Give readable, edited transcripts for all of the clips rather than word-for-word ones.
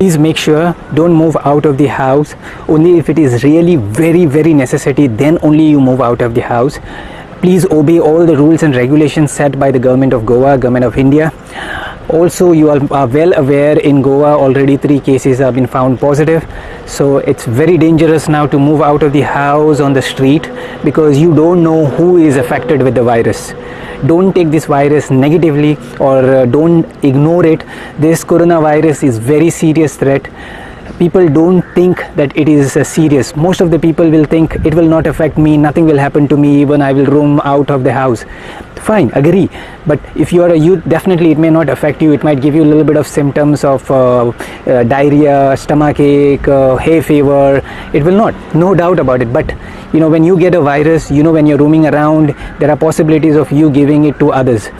Please make sure don't move out of the house. Only if it is really very necessity, then only you move out of the house. Please obey all the rules and regulations set by the government of Goa, government of India. Also, you are well aware in Goa already 3 cases have been found positive. So it's very dangerous now to move out of the house on the street, because you don't know who is affected with the virus. Don't take this virus negatively, or don't ignore it. This coronavirus is very serious threat. People don't think that it is serious. Most of the people will think it will not affect me, nothing will happen to me, even I will roam out of the house. Fine, agree. But if you are a youth, definitely it may not affect you. It might give you a little bit of symptoms of diarrhea, stomachache, hay fever. It will not, no doubt about it. But when you get a virus, when you're roaming around, there are possibilities of you giving it to others.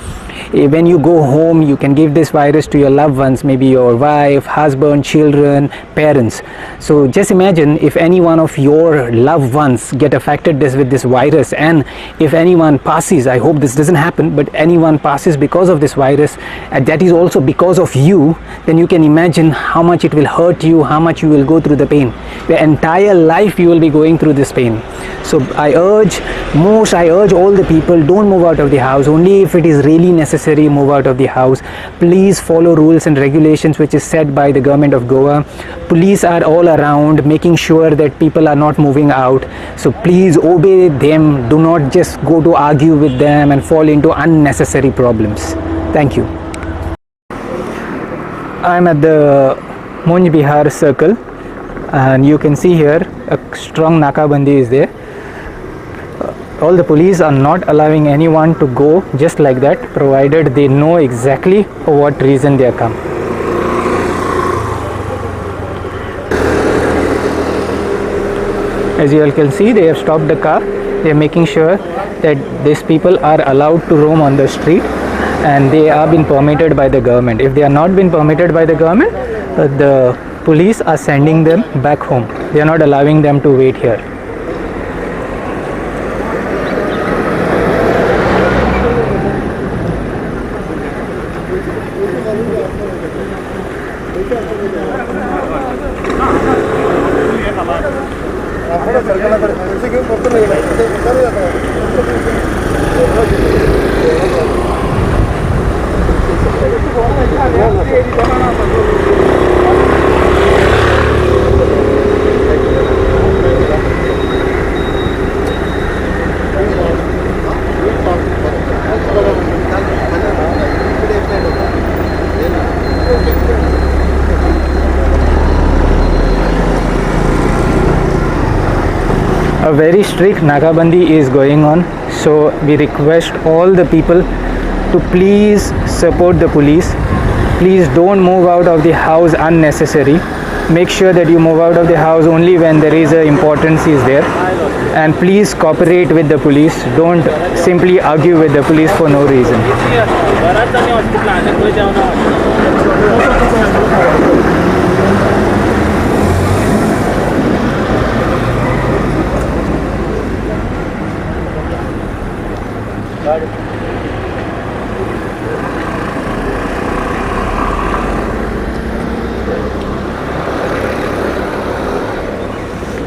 When you go home, you can give this virus to your loved ones, maybe your wife, husband, children, parents. So just imagine if any one of your loved ones get affected with this virus, and if anyone passes, I hope this doesn't happen, but anyone passes because of this virus, and that is also because of you, then you can imagine how much it will hurt you, how much you will go through the pain. The entire life you will be going through this pain. So I urge all the people, don't move out of the house. Only if it is really necessary, move out of the house. Please follow rules and regulations which is set by the government of Goa. Police are all around making sure that people are not moving out. So please obey them. Do not just go to argue with them and fall into unnecessary problems. Thank you. I'm at the Munj Bihar circle, and you can see here a strong Nakabandi is there. All the police are not allowing anyone to go just like that, provided they know exactly for what reason they are come. As you all can see, they have stopped the car. They are making sure that these people are allowed to roam on the street, and they are being permitted by the government. If they are not being permitted by the government, the police are sending them back home. They are not allowing them to wait here. A very strict Nakabandi is going on, so we request all the people to please support the police. Please don't move out of the house unnecessary. Make sure that you move out of the house only when there is a importance is there, and please cooperate with the police. Don't simply argue with the police for no reason.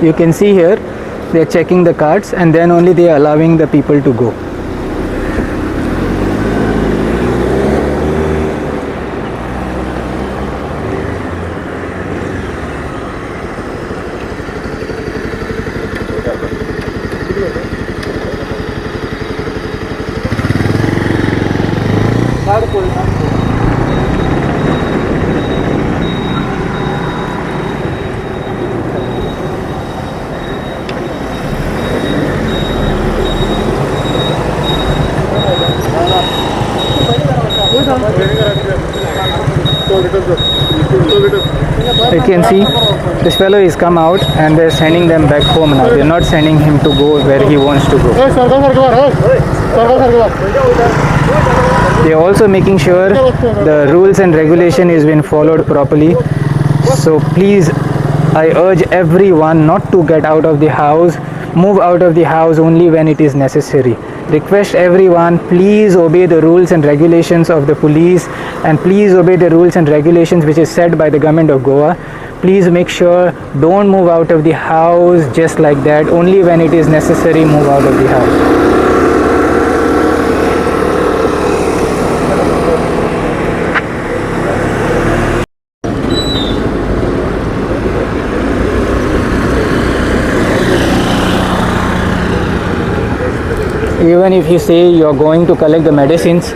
You can see here they are checking the cards, and then only they are allowing the people to go. You can see this fellow is come out, and they're sending them back home now. They're not sending him to go where he wants to go. They're also making sure the rules and regulation is being followed properly. So please, I urge everyone not to get out of the house. Move out of the house only when it is necessary. request everyone, please obey the rules and regulations of the police, and please obey the rules and regulations which is set by the government of Goa. Please make sure, don't move out of the house just like that. Only when it is necessary, move out of the house. Even if you say you are going to collect the medicines,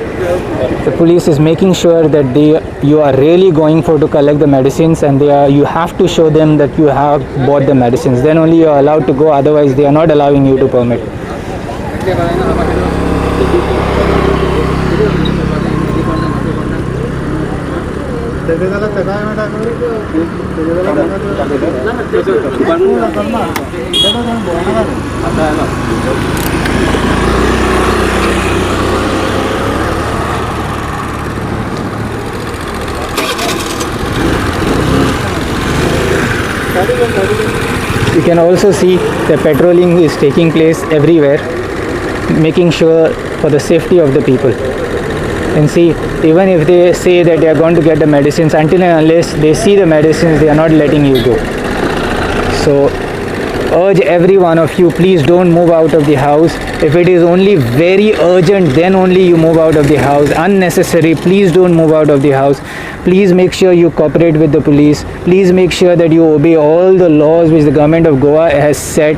the police is making sure that you are really going for to collect the medicines, and you have to show them that you have bought the medicines. Then only you are allowed to go. Otherwise, they are not allowing you to permit. You can also see the patrolling is taking place everywhere, making sure for the safety of the people. And see, even if they say that they are going to get the medicines, until and unless they see the medicines, they are not letting you go. So urge every one of you, please don't move out of the house. If it is only very urgent, then only you move out of the house. Unnecessary, please don't move out of the house. Please make sure you cooperate with the police. Please make sure that you obey all the laws which the government of Goa has set.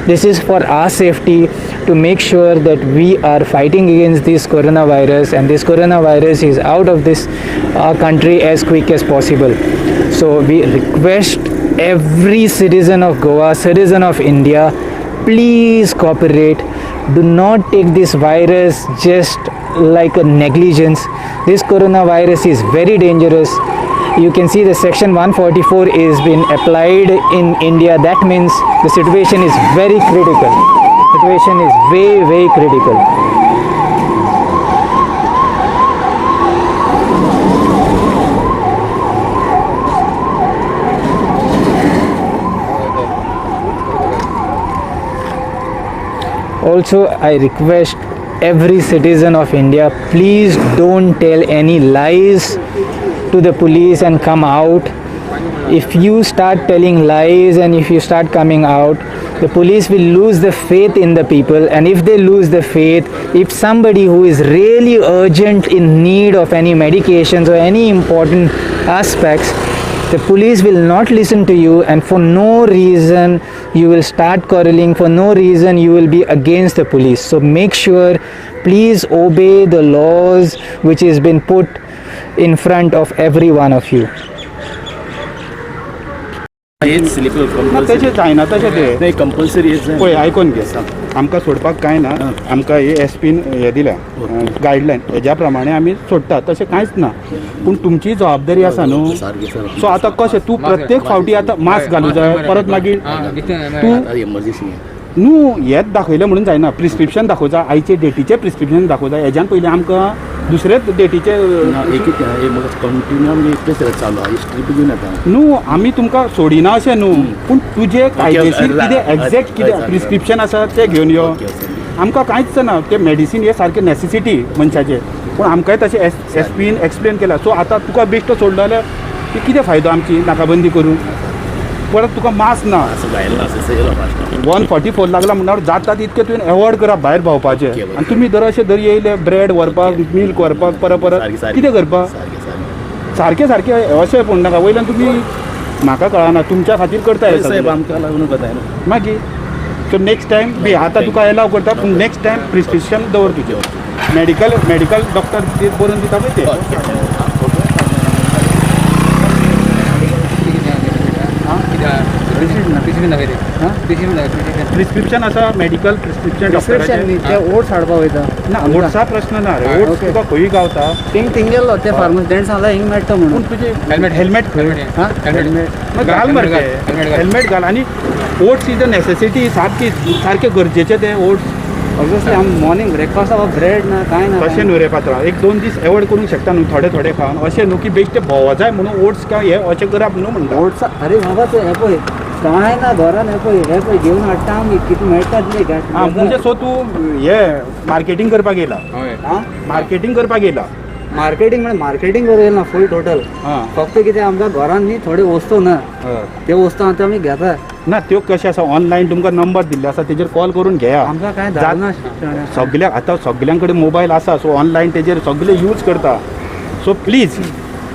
This is for our safety, to make sure that we are fighting against this coronavirus, and this coronavirus is out of this country as quick as possible. So we request every citizen of Goa, citizen of India, please cooperate. Do not take this virus just like a negligence. This coronavirus is very dangerous. You can see the section 144 is been applied in India. That means the situation is very critical. Situation is very critical. Also, I request every citizen of India, please don't tell any lies to the police and come out. If you start telling lies and if you start coming out, the police will lose the faith in the people, and if they lose the faith, if somebody who is really urgent in need of any medications or any important aspects, the police will not listen to you, and for no reason you will start quarreling, for no reason you will be against the police. So make sure, please obey the laws which has been put in front of every one of you. तशें जायना तशें तें compulsory पळय आयकोन घे आमकां सोडपाक कांय ना आमकां हे एसपीन हे दिल्या गायडलायन हेज्या प्रमाणे आमी सोडटा तशें कांयच ना पूण तुमची जबाबदारी आसा न्हू सो आतां कशें तूं प्रत्येक फावटी आतां मास्क घालूं जाय परत मागीर तूं एमर्जन्सी न्हू हेच दाखयलें म्हणून जायना प्रिस्क्रिप्शन दाखोवचा आयचे डेटीचें प्रिस्क्रिप्शन दाखोवचा हेज्यान पयलीं आमकां दुसरेच डेटीचे कंटिन्यू आमगे चालू स्ट्रीप घेवन येता न्हू आमी तुमकां सोडिना अशें न्हू पूण तुजें कायदेशीर कितें एग्जॅक्ट कितें प्रिस्क्रिप्शन आसा तें घेवन यो आमकां कांयच ना तें मेडिसीन हे सारकें नेसेसिटी मनशाचें पूण आमकांय तशें एसपीन एक्सप्लेन केलां सो आतां तुका बेश्टो सोडलो जाल्यार ती कितें फायदो आमची नाकाबंदी करून परत तुका मास्क ना 144 लागला म्हणल्यार जाता तितकें तुवें एवॉयड करप भायर भोंवपाचें आनी तुमी दर अशें दर येयले ब्रेड व्हरपाक मिल्क व्हरपाक परत कितें करपाक सारकें अशें पूण नाका वयल्यान तुमी म्हाका कळना तुमच्या खातीर करताय साहेब आमकां लागून बताय मागीर सो नेक्स्ट टायम बी आतां तुका एलाव करता पूण नेक्स्ट टायम प्रिस्क्रिप्शन दवर तुजें मेडिकल डॉक्टर बरोवन दिता पळय तें प्रिस्क्रिप्शन आसा मेडिकल प्रिस्क्रिप्शन डॉक्टराचें ते ओट्स हाडपा वयता ना ओट्सा प्रश्न ना रे ओट्स तुका खंयी गावता थिंग गेलो ते फार्मसी तेणें सांगला हिंग मेळटा पूण म्हणून तुजें हेल्मेट घाल मरे हेल्मेट घाल आनी ओट्स इज अ नेसेसिटी सारकें गरजेचें तें ओट्स ऑब्वियसली आम मॉर्निंग ब्रेकफास्टाक ब्रेड ना कांय ना तशें न्हू रे पात्रां 1-2 दीस एवॉयड करूंक शकता न्हू थोडे खावन अशें न्हू की बेश्टे भोंवो जाय म्हणून ओट्स काय हे अशें करप न्हू म्हणटा ओट्स अरे बाबा ते हे पळय काय ना घरान हे पळय घेवन हाडटा आमी कितें मेळटा तितलें हां म्हणजे सो तूं हे मार्केटींग करपाक येयला हां मार्केटींग करपाक येयला मार्केटींग म्हणजे मार्केटींग करूं येयला ना फूल टोटल हां फक्त कितें आमकां घरान न्ही थोड्यो वस्तू ना ते वस्तू आतां आमी घेता ना त्यो कशें आसा ऑनलायन तुमकां नंबर दिल्ले आसा तेजेर कॉल करून घेया आमकां काय जात- धाडना सगळ्या आतां सगळ्यां कडेन मोबायल आसा सो ऑनलायन तेजेर सगळे यूज करता सो प्लीज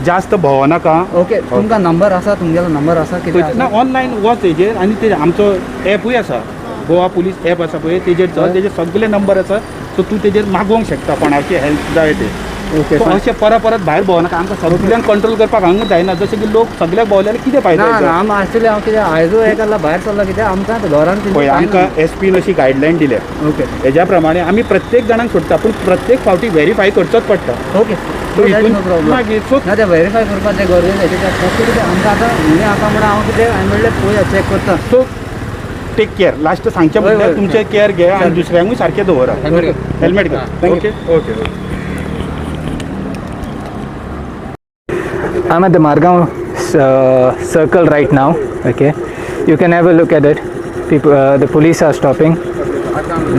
जास्त भोंवनाका ओके तुमकां नंबर आसा तुमगेलो नंबर आसा कितें ना आसा ऑनलायन वच तेजेर आनी ते आमचो एपूय आसा गोवा पुलीस एप आसा पळय तेजेर तेजे सगळे नंबर आसा सो तूं तेजेर मागोवंक शकता कोणाची हेल्प जाय ते ओके सो अशें परत भायर भोंवनाका आमकां सगळ्यांक कंट्रोल करपाक हांगूच जायना जशें की लोक सगळ्याक भोंवल्यार कितें ना फायदो ना आम एक्चुअली हांव कितें आयजू एक जाल्यार भायर सरलो कित्याक आमकां आतां घरान कितें पळय काय आमकां ना. एसपीन अशी गायडलायन दिल्या ओके हेज्या प्रमाणे आमी प्रत्येक जाणांक सोडटा पूण प्रत्येक फावटी व्हेरीफाय करचोच पडटा ओके सो हितून नो प्रॉब्लम मागीर सो ना ते व्हेरीफाय करपाचें गरजेचें कित्याक फक्त कितें आमकां आतां म्हणे आसा म्हणून हांव कितें हांवें म्हणलें पळोवया चॅक करता सो टेक केअर लास्ट सांगचे हय, म्हणल्यार हय. तुमचे केअर घे आनी दुसऱ्यांकूय सारकें दवरा हेल्मेट घाल Thank you. Okay okay I'm at the Margaon circle right now. Okay, you can have a look at it. People, the police are stopping.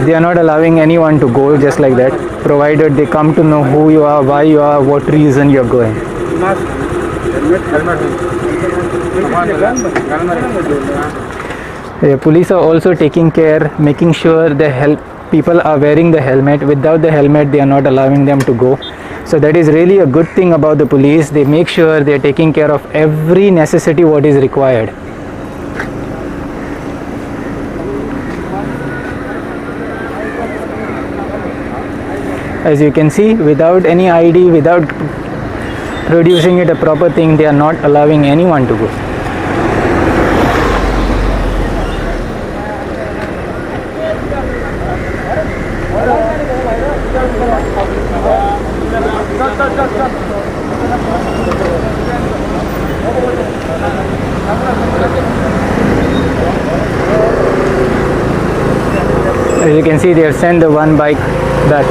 They are not allowing anyone to go just like that, provided they come to know who you are, why you are, what reason you're going. The police are also taking care, making sure the people are wearing the helmet. Without the helmet, they are not allowing them to go. So that is really a good thing about the police. They make sure they are taking care of every necessity what is required. As you can see, without any ID, without producing it a proper thing, they are not allowing anyone to go. As you can see, they have sent the one bike back.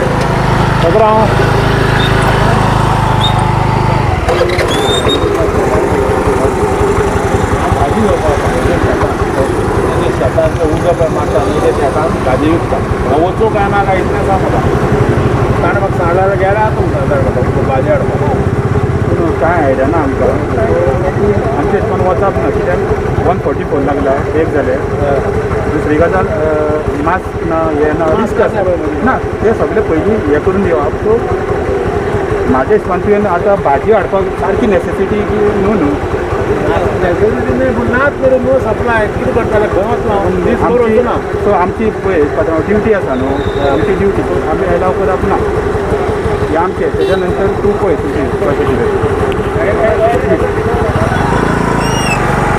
गाडी विकता वचू काय ना काय इतलें सांग म्हाका ताणें म्हाका सांगल्यार गेल्या तुमकां भाजी हाडपाक पूण कांय आयडिया ना आमकां आमचें हितून वचप ना कित्याक 144 लागला एक जालें दुसरी गजाल मास्क ना हें ना रिस्क आसा ना ते सगळे पयलीं हें करून दिवप सो म्हाज्या हिसपान तुवें आतां भाजी हाडपाक सारकी नेसेसिटी की न्हू नाच करून नो सप्लाय कितें करताले खंय वचना सो आमची पळय ड्युटी आसा न्हू आमची ड्युटी सो आमी एलाव करप ना हे आमचे तेच्या नंतर तूं पळय तुजी कशें कितें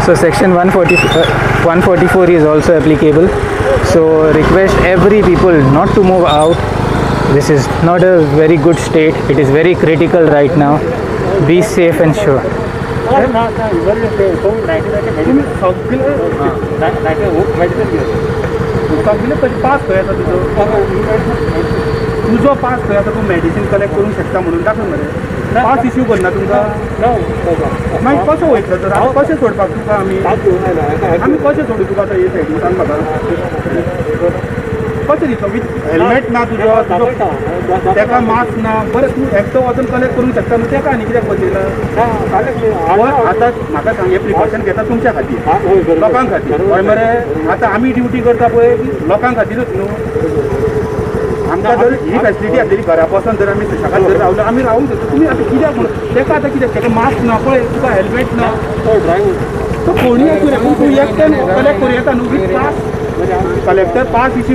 So section 144 is also applicable. So request every people not to move out. This is not a very good state. It is very critical right now. Be safe and sure. सगळे कशें पास खंय आसा तुजो पास खंय आसा तूं मेडिसीन कलेक्ट करूंक शकता म्हणून दाखय मरे पास इश्यू करना तुमकां मागीर कसो वयतलो तर हांव कशें सोडपाक तुका आमी कशें सोडू तुका आतां हे सायडीन सांग म्हाका कशें दिसलो विथ हेल्मेट ना तुजो तेका मास्क ना बरें तूं एकटो वचून कलेक्ट करूंक शकता न्हू तेका आनी कित्याक बसयला आतां म्हाका सांग हे प्रिकॉशन घेता तुमच्या खातीर लोकांक खातीर हय मरे आतां आमी ड्युटी करता पळय लोकांक खातीरूच न्हू आमकां जर ही फॅसिलिटी आसलेली घरा बसून जर आमी सुशेगाद जर रावलो आमी रावूंक शकता तुमी आतां कित्याक म्हणून तेका आतां कित्याक तेका मास्क ना पळय तुका हेल्मेट ना तो कोणूय असू रे पूण तूं एकट्यान कलेक्ट करूं येता न्हू with pass collector pass issue